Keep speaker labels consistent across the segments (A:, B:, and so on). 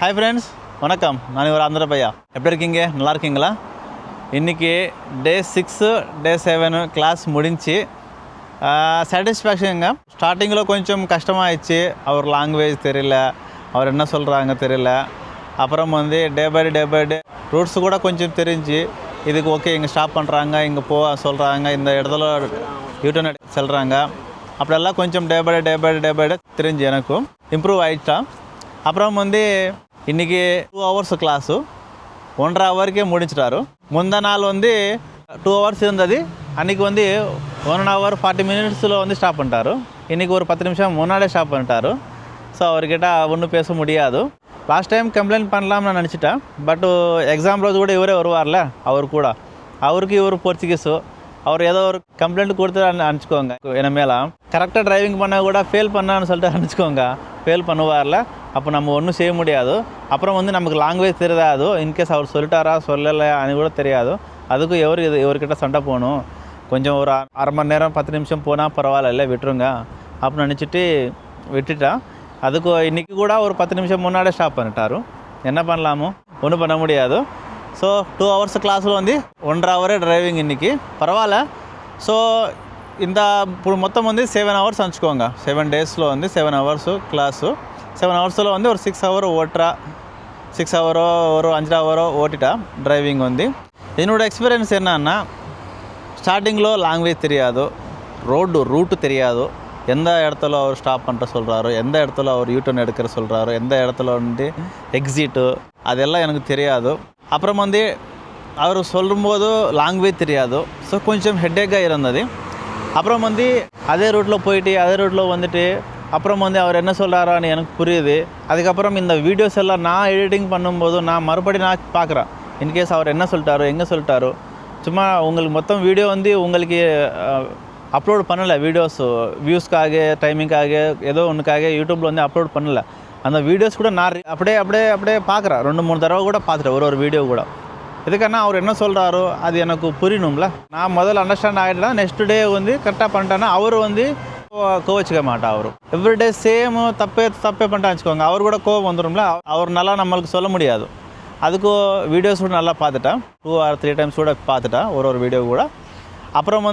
A: Hi friends, வணக்கம். நான் ஒரு ஆந்திர பையா. எப்படி இருக்கீங்க? நல்லா இருக்கீங்களா? இன்றைக்கி டே 6 டே 7 கிளாஸ் முடிஞ்சு சாட்டிஸ்ஃபேக்ஷனுங்க. ஸ்டார்டிங்கில் கொஞ்சம் கஷ்டமாகிடுச்சு. அவர் லாங்குவேஜ் தெரியல, அவர் என்ன சொல்கிறாங்க தெரியல. அப்புறம் டே பை டே ரூட்ஸ் கூட கொஞ்சம் தெரிஞ்சு இதுக்கு ஓகே, இங்கே ஸ்டாப் பண்ணுறாங்க, இங்கே சொல்கிறாங்க, இந்த இடத்துல யூட்டர்ன் சொல்கிறாங்க. அப்படியெல்லாம் கொஞ்சம் டே பை டே தெரிஞ்சு எனக்கும் இம்ப்ரூவ் ஆகிட்டான். அப்புறம் இன்றைக்கி 2 hours கிளாஸு 1.5 hourக்கே முடிச்சிட்டாரு. முந்த நாள் 2 hours இருந்தது. அன்றைக்கி 1.5 hour 40 minutes ஸ்டாப் பண்ணிட்டாரு. இன்றைக்கி ஒரு 10 நிமிஷம் முன்னாடியே ஸ்டாப் பண்ணிட்டாரு. ஸோ அவர்கிட்ட ஒன்றும் பேச முடியாது. லாஸ்ட் டைம் கம்ப்ளைண்ட் பண்ணலாம்னு நான் நினச்சிட்டேன். பட்டு எக்ஸாம் ரோஜு கூட இவரே வருவார்ல, அவருக்கு இவர் போர்ச்சுகீஸு, அவர் ஏதோ ஒரு கம்ப்ளைண்ட் கொடுத்து அனுப்பிச்சிக்கோங்க. என்ன மேலே கரெக்டாக டிரைவிங் பண்ண கூட ஃபெயில் பண்ணான்னு சொல்லிட்டு அனுப்பிச்சிக்கோங்க. ஃபெயில் பண்ணுவார்ல, அப்போ நம்ம ஒன்றும் செய்ய முடியாது. அப்புறம் நமக்கு லாங்குவேஜ் தெரியாது. இன்கேஸ் அவர் சொல்லிட்டாரா சொல்லலையா அது கூட தெரியாது. அதுக்கும் இவர்கிட்ட சண்டை போகணும். கொஞ்சம் ஒரு அரை மணி நேரம் 10 நிமிஷம் போனால் பரவாயில்ல, விட்டுருங்க அப்படின்னு நினச்சிட்டு விட்டுட்டான். அதுக்கு இன்றைக்கி கூட ஒரு 10 நிமிஷம் முன்னாடியே ஸ்டாப் பண்ணிட்டாரு. என்ன பண்ணலாமோ, ஒன்றும் பண்ண முடியாது. ஸோ 2 hours கிளாஸில் 1.5 hour டிரைவிங் இன்றைக்கி பரவாயில்ல. ஸோ இந்த மொத்தம் 7 hours அனுப்பிச்சிக்கோங்க. 7 daysல 7 hours class. 7 hoursல ஒரு 6 hour ஓட்டுறா, 6 hour ஒரு 5 hour ஓட்டிட்டா டிரைவிங். என்னோடய எக்ஸ்பீரியன்ஸ் என்னன்னா, ஸ்டார்டிங்கில் லாங்குவேஜ் தெரியாது, ரூட்டு தெரியாது, எந்த இடத்துல அவர் ஸ்டாப் பண்ணுற சொல்கிறாரு, எந்த இடத்துல அவர் யூட்டர்ன் எடுக்கிற சொல்கிறாரு, எந்த இடத்துல எக்ஸிட்டு, அதெல்லாம் எனக்கு தெரியாது. அப்புறம் அவர் சொல்லும்போது லாங்குவேஜ் தெரியாது. ஸோ கொஞ்சம் ஹெட்டேக்காக இருந்தது. அப்புறம் அதே ரூட்டில் போயிட்டு அதே ரூட்டில் அப்புறம் அவர் என்ன சொல்கிறாரான்னு எனக்கு புரியுது. அதுக்கப்புறம் இந்த வீடியோஸ் எல்லாம் நான் எடிட்டிங் பண்ணும்போது நான் மறுபடியும் பார்க்குறேன். இன்கேஸ் அவர் என்ன சொல்லிட்டாரோ எங்கே சொல்லிட்டாரோ. சும்மா உங்களுக்கு மொத்தம் வீடியோ உங்களுக்கு அப்லோட் பண்ணலை. வீடியோஸு வியூஸ்க்காக, டைமிங்காக, ஏதோ ஒன்றுக்காக யூடியூப்பில் அப்லோட் பண்ணலை. அந்த வீடியோஸ் கூட நான் அப்படியே பார்க்குறேன். 2-3 தடவை கூட பார்த்துட்டேன் ஒரு வீடியோ கூட. இதுக்கான அவர் என்ன சொல்கிறாரோ அது எனக்கு புரியணும்ல. நான் முதல்ல அண்டர்ஸ்டாண்ட் ஆகிட்டேன்னா நெக்ஸ்ட் டே கரெக்டாக பண்ணிட்டேன்னா அவர் கோவச்சிக்க மாட்டா. அவர் எவ்ரிடே சேம் தப்பே பண்ணிட்டா வச்சுக்கோங்க, அவர் கூட கோவம் வந்துடும்ல. அவர் நல்லா நம்மளுக்கு சொல்ல முடியாது. அதுக்கு வீடியோஸ் கூட நல்லா பார்த்துட்டேன். 2 or 3 times கூட பார்த்துட்டேன் ஒரு வீடியோ கூட. அப்புறம்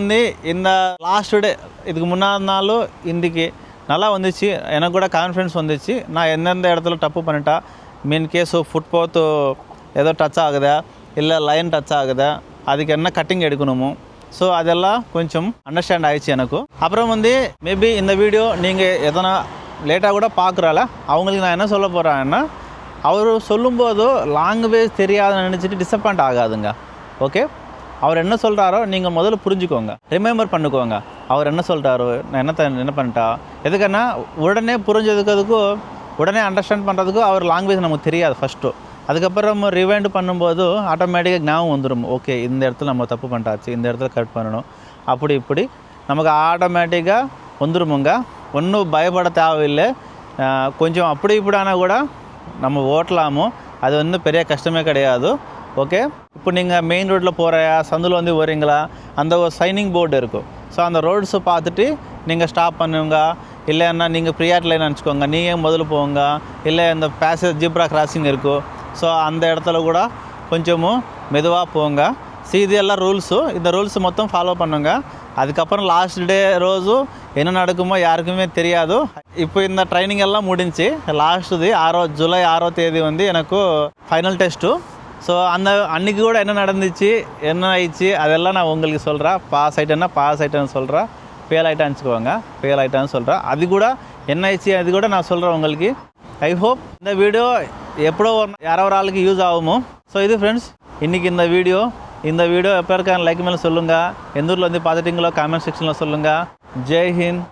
A: இந்த லாஸ்ட் டே இதுக்கு முன்னாடி நாளும் இன்றைக்கி நல்லா வந்துச்சு. எனக்கு கூட கான்ஃபிடன்ஸ் வந்துச்சு. நான் எந்தெந்த இடத்துல தப்பு பண்ணிட்டா, மீன் கேஸு ஃபுட்பாத்து ஏதோ டச் ஆகுதா, இல்லை லைன் டச் ஆகுதா, அதுக்கு என்ன கட்டிங் எடுக்கணுமோ, ஸோ அதெல்லாம் கொஞ்சம் அண்டர்ஸ்டாண்ட் ஆகிடுச்சு எனக்கு. அப்புறம் மேபி இந்த வீடியோ நீங்கள் எதனா லேட்டாக கூட பார்க்குறால அவங்களுக்கு நான் என்ன சொல்ல போகிறேன்னா, அவர் சொல்லும்போது லாங்குவேஜ் தெரியாதுன்னு நினச்சிட்டு டிசப்பாயிண்ட் ஆகாதுங்க. ஓகே, அவர் என்ன சொல்கிறாரோ நீங்கள் முதல்ல புரிஞ்சுக்கோங்க, ரிமெம்பர் பண்ணிக்கோங்க. அவர் என்ன சொல்கிறாரோ, நான் என்ன பண்ணிட்டா, எதுக்குன்னா உடனே புரிஞ்சதுக்கும் உடனே அண்டர்ஸ்டாண்ட் பண்ணுறதுக்கும் அவர் லாங்குவேஜ் நமக்கு தெரியாது ஃபஸ்ட்டு. அதுக்கப்புறம் ரிவைண்ட் பண்ணும்போது ஆட்டோமேட்டிக்காக ஞாபகம் வந்துடும். ஓகே, இந்த இடத்துல நம்ம தப்பு பண்ணிட்டாச்சு, இந்த இடத்துல கரெக்ட் பண்ணணும், அப்படி இப்படி நமக்கு ஆட்டோமேட்டிக்காக வந்துடுமுங்க. ஒன்றும் பயப்பட தேவையில்லை. கொஞ்சம் அப்படி இப்படினா கூட நம்ம ஓட்டலாமோ, அது பெரிய கஷ்டமே கிடையாது. ஓகே, இப்போ நீங்கள் மெயின் ரோட்டில் போகிற சந்தில் வரீங்களா, அந்த ஒரு சைனிங் போர்டு இருக்கும். ஸோ அந்த ரோட்ஸை பார்த்துட்டு நீங்கள் ஸ்டாப் பண்ணுங்க. இல்லைன்னா நீங்கள் ப்ரியாரிட்டி லைன் அனுப்பிச்சிக்கோங்க, நீங்கள் முதல்ல போங்க. இல்லை இந்த ஜீப்ரா கிராசிங் இருக்கும். ஸோ அந்த இடத்துல கூட கொஞ்சமும் மெதுவாக போங்க. இது எல்லாம் ரூல்ஸு. இந்த ரூல்ஸ் மொத்தம் ஃபாலோ பண்ணுங்க. அதுக்கப்புறம் லாஸ்ட் டே ரோஸு என்ன நடக்குமோ யாருக்குமே தெரியாது. இப்போ இந்த ட்ரைனிங் எல்லாம் முடிஞ்சு லாஸ்ட்டு ஜூலை 6 எனக்கு ஃபைனல் டெஸ்ட்டு. ஸோ அன்றைக்கி கூட என்ன நடந்துச்சு, என்ன ஆயிடுச்சு, அதெல்லாம் நான் உங்களுக்கு சொல்கிறேன். பாஸ் ஆகிட்டேன்னு சொல்கிறேன், ஃபெயில் ஆகிட்டான்னு சொல்கிறேன். அது கூட என்ன ஆயிடுச்சு அது கூட நான் சொல்கிறேன் உங்களுக்கு. ஐ ஹோப் இந்த வீடியோ எப்போ யாரோ ஒரு ஆளுக்கு யூஸ் ஆகுமோ. ஸோ இது ஃப்ரெண்ட்ஸ், இன்றைக்கி இந்த வீடியோ எப்போ இருக்கான்னு லைக் மேலே சொல்லுங்கள். எந்த ஊரில் பார்த்துட்டிங்களோ கமெண்ட் செக்ஷனில் சொல்லுங்கள். ஜெய் ஹிந்த்.